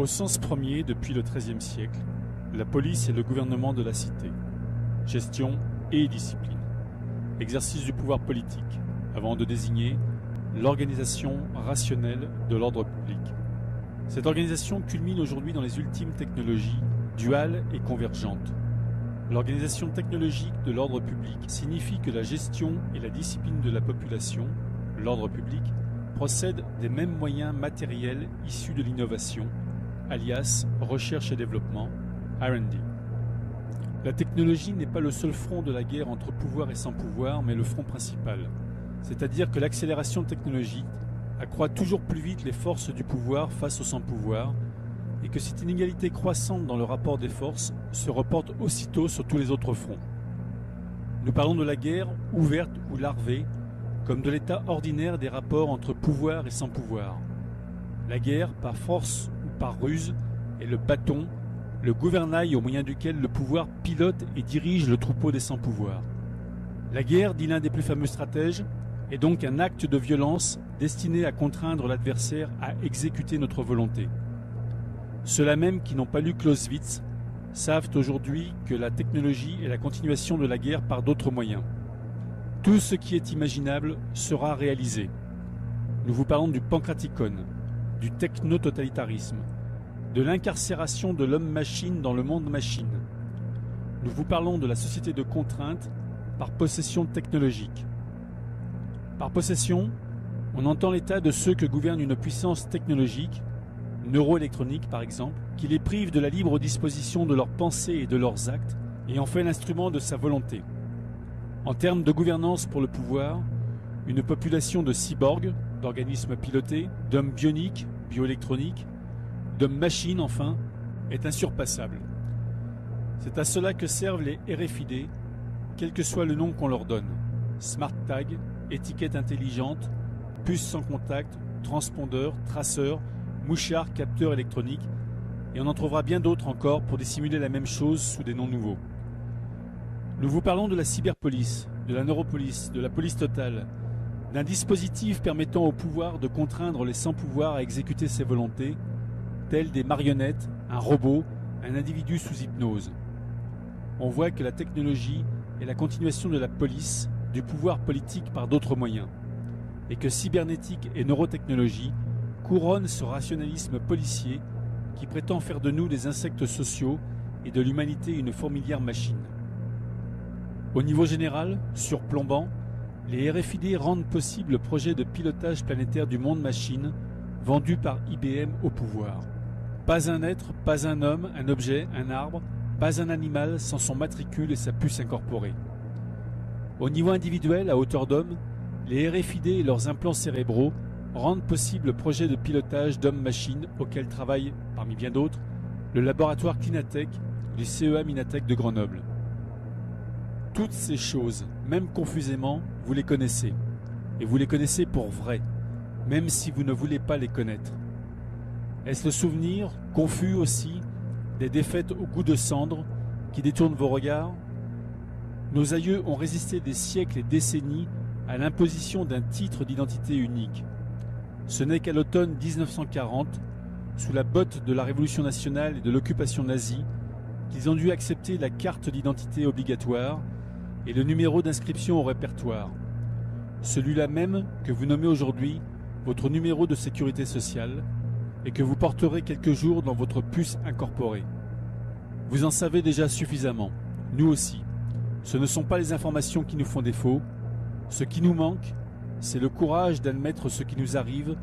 Au sens premier, depuis le XIIIe siècle, la police est le gouvernement de la cité. Gestion et discipline. Exercice du pouvoir politique, avant de désigner l'organisation rationnelle de l'ordre public. Cette organisation culmine aujourd'hui dans les ultimes technologies duales et convergentes. L'organisation technologique de l'ordre public signifie que la gestion et la discipline de la population, l'ordre public, procèdent des mêmes moyens matériels issus de l'innovation, alias recherche et développement, R&D. La technologie n'est pas le seul front de la guerre entre pouvoir et sans pouvoir, mais le front principal. C'est-à-dire que l'accélération technologique accroît toujours plus vite les forces du pouvoir face au sans-pouvoir, et que cette inégalité croissante dans le rapport des forces se reporte aussitôt sur tous les autres fronts. Nous parlons de la guerre, ouverte ou larvée, comme de l'état ordinaire des rapports entre pouvoir et sans pouvoir. La guerre, par force ou par ruse, est le bâton, le gouvernail au moyen duquel le pouvoir pilote et dirige le troupeau des sans-pouvoir. La guerre, dit l'un des plus fameux stratèges, est donc un acte de violence destiné à contraindre l'adversaire à exécuter notre volonté. Ceux-là même qui n'ont pas lu Clausewitz savent aujourd'hui que la technologie est la continuation de la guerre par d'autres moyens. Tout ce qui est imaginable sera réalisé. Nous vous parlons du pancraticone, du techno-totalitarisme, de l'incarcération de l'homme-machine dans le monde machine. Nous vous parlons de la société de contrainte par possession technologique. Par possession, on entend l'état de ceux que gouverne une puissance technologique, neuroélectronique par exemple, qui les prive de la libre disposition de leurs pensées et de leurs actes et en fait l'instrument de sa volonté. En termes de gouvernance pour le pouvoir, une population de cyborgs, d'organismes pilotés, d'hommes bioniques, bioélectroniques, d'hommes machines enfin, est insurpassable. C'est à cela que servent les RFID, quel que soit le nom qu'on leur donne. Smart tag, étiquette intelligente, puce sans contact, transpondeur, traceur, mouchard, capteur électronique, et on en trouvera bien d'autres encore pour dissimuler la même chose sous des noms nouveaux. Nous vous parlons de la cyberpolice, de la neuropolice, de la police totale, d'un dispositif permettant au pouvoir de contraindre les sans-pouvoir à exécuter ses volontés, telles des marionnettes, un robot, un individu sous hypnose. On voit que la technologie est la continuation de la police, du pouvoir politique par d'autres moyens, et que cybernétique et neurotechnologie couronnent ce rationalisme policier qui prétend faire de nous des insectes sociaux et de l'humanité une fourmilière machine. Au niveau général, surplombant, les RFID rendent possible le projet de pilotage planétaire du monde machine vendu par IBM au pouvoir. Pas un être, pas un homme, un objet, un arbre, pas un animal sans son matricule et sa puce incorporée. Au niveau individuel, à hauteur d'homme, les RFID et leurs implants cérébraux rendent possible le projet de pilotage d'hommes-machines auquel travaille, parmi bien d'autres, le laboratoire Clinatech du CEA Minatech de Grenoble. Toutes ces choses, même confusément, vous les connaissez. Et vous les connaissez pour vrai, même si vous ne voulez pas les connaître. Est-ce le souvenir, confus aussi, des défaites au goût de cendre qui détournent vos regards? Nos aïeux ont résisté des siècles et décennies à l'imposition d'un titre d'identité unique. Ce n'est qu'à l'automne 1940, sous la botte de la Révolution nationale et de l'occupation nazie, qu'ils ont dû accepter la carte d'identité obligatoire et le numéro d'inscription au répertoire, celui-là même que vous nommez aujourd'hui votre numéro de sécurité sociale et que vous porterez quelques jours dans votre puce incorporée. Vous en savez déjà suffisamment, nous aussi. Ce ne sont pas les informations qui nous font défaut. Ce qui nous manque, c'est le courage d'admettre ce qui nous arrive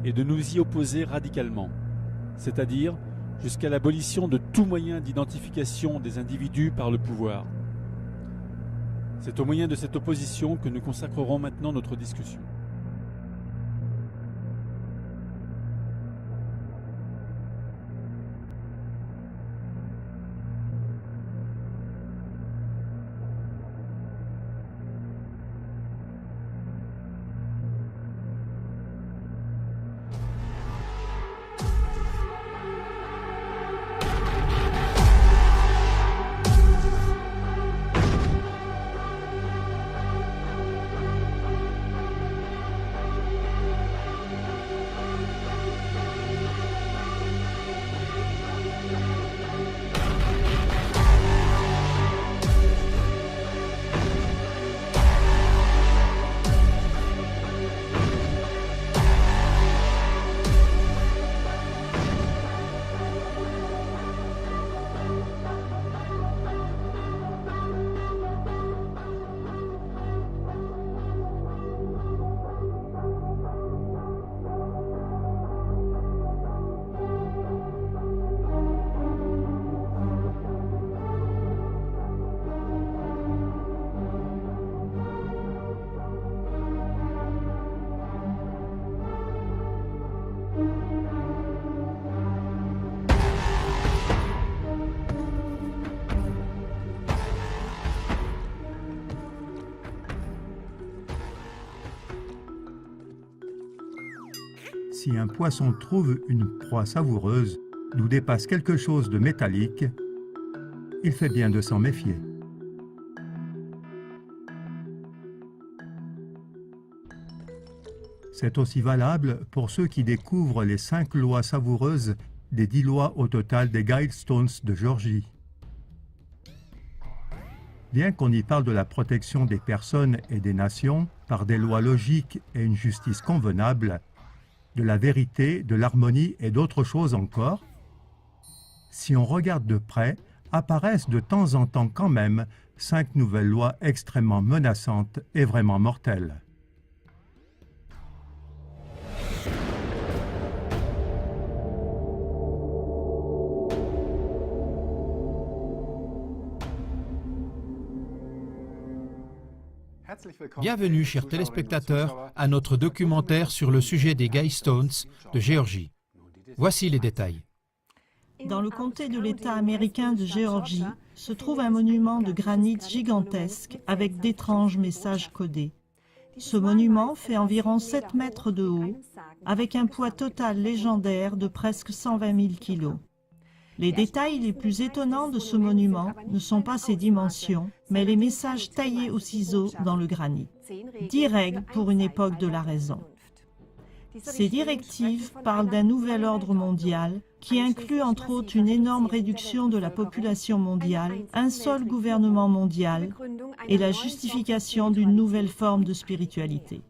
et de nous y opposer radicalement, c'est-à-dire jusqu'à l'abolition de tout moyen d'identification des individus par le pouvoir. C'est au moyen de cette opposition que nous consacrerons maintenant notre discussion. Si un poisson trouve une proie savoureuse, d'où dépasse quelque chose de métallique, il fait bien de s'en méfier. C'est aussi valable pour ceux qui découvrent les 5 lois savoureuses des 10 lois au total des Guidestones de Géorgie. Bien qu'on y parle de la protection des personnes et des nations par des lois logiques et une justice convenable, de la vérité, de l'harmonie et d'autres choses encore, si on regarde de près, apparaissent de temps en temps quand même 5 nouvelles lois extrêmement menaçantes et vraiment mortelles. Bienvenue, chers téléspectateurs, à notre documentaire sur le sujet des Guidestones de Géorgie. Voici les détails. Dans le comté de l'État américain de Géorgie se trouve un monument de granit gigantesque avec d'étranges messages codés. Ce monument fait environ 7 mètres de haut, avec un poids total légendaire de presque 120 000 kilos. Les détails les plus étonnants de ce monument ne sont pas ses dimensions, mais les messages taillés au ciseau dans le granit. 10 règles pour une époque de la raison. Ces directives parlent d'un nouvel ordre mondial qui inclut entre autres une énorme réduction de la population mondiale, un seul gouvernement mondial et la justification d'une nouvelle forme de spiritualité.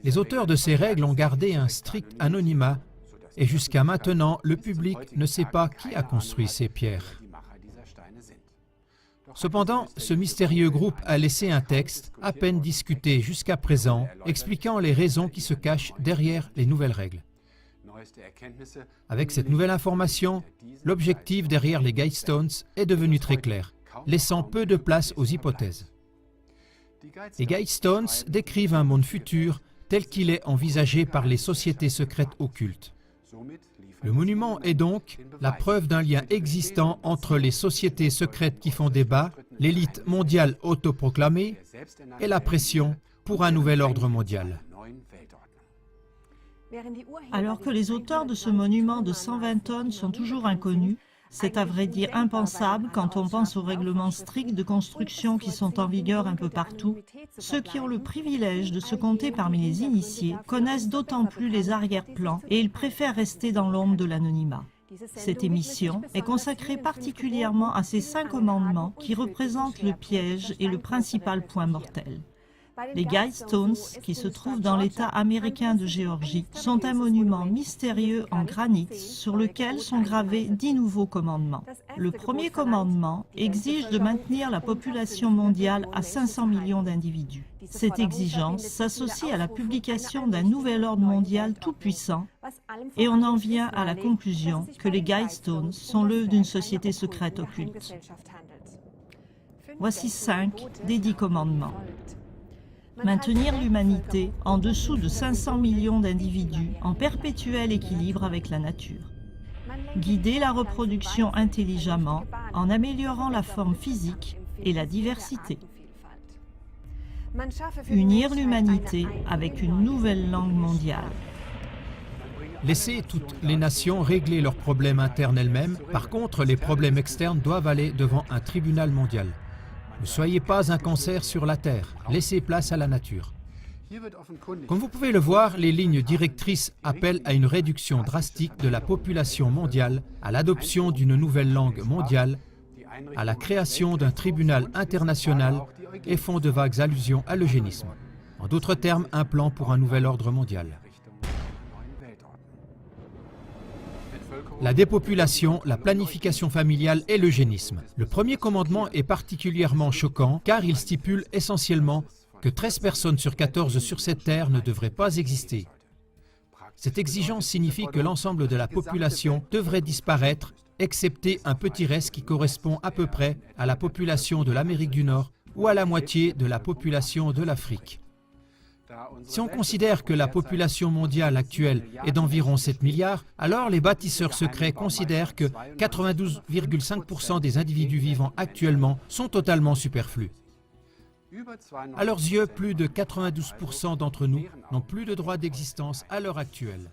Les auteurs de ces règles ont gardé un strict anonymat et jusqu'à maintenant, le public ne sait pas qui a construit ces pierres. Cependant, ce mystérieux groupe a laissé un texte, à peine discuté jusqu'à présent, expliquant les raisons qui se cachent derrière les nouvelles règles. Avec cette nouvelle information, l'objectif derrière les Guidestones est devenu très clair, laissant peu de place aux hypothèses. Les Guidestones décrivent un monde futur tel qu'il est envisagé par les sociétés secrètes occultes. Le monument est donc la preuve d'un lien existant entre les sociétés secrètes qui font débat, l'élite mondiale autoproclamée et la pression pour un nouvel ordre mondial. Alors que les auteurs de ce monument de 120 tonnes sont toujours inconnus, c'est à vrai dire impensable quand on pense aux règlements stricts de construction qui sont en vigueur un peu partout. Ceux qui ont le privilège de se compter parmi les initiés connaissent d'autant plus les arrière-plans et ils préfèrent rester dans l'ombre de l'anonymat. Cette émission est consacrée particulièrement à ces 5 commandements qui représentent le piège et le principal point mortel. Les Guidestones, qui se trouvent dans l'État américain de Géorgie, sont un monument mystérieux en granit sur lequel sont gravés 10 nouveaux commandements. Le premier commandement exige de maintenir la population mondiale à 500 millions d'individus. Cette exigence s'associe à la publication d'un nouvel ordre mondial tout-puissant et on en vient à la conclusion que les Guidestones sont l'œuvre d'une société secrète occulte. Voici 5 des 10 commandements. Maintenir l'humanité en dessous de 500 millions d'individus en perpétuel équilibre avec la nature. Guider la reproduction intelligemment en améliorant la forme physique et la diversité. Unir l'humanité avec une nouvelle langue mondiale. Laisser toutes les nations régler leurs problèmes internes elles-mêmes. Par contre, les problèmes externes doivent aller devant un tribunal mondial. Ne soyez pas un cancer sur la Terre, laissez place à la nature. Comme vous pouvez le voir, les lignes directrices appellent à une réduction drastique de la population mondiale, à l'adoption d'une nouvelle langue mondiale, à la création d'un tribunal international et font de vagues allusions à l'eugénisme. En d'autres termes, un plan pour un nouvel ordre mondial. La dépopulation, la planification familiale et l'eugénisme. Le premier commandement est particulièrement choquant car il stipule essentiellement que 13 personnes sur 14 sur cette terre ne devraient pas exister. Cette exigence signifie que l'ensemble de la population devrait disparaître, excepté un petit reste qui correspond à peu près à la population de l'Amérique du Nord ou à la moitié de la population de l'Afrique. Si on considère que la population mondiale actuelle est d'environ 7 milliards, alors les bâtisseurs secrets considèrent que 92,5% des individus vivants actuellement sont totalement superflus. À leurs yeux, plus de 92% d'entre nous n'ont plus de droit d'existence à l'heure actuelle.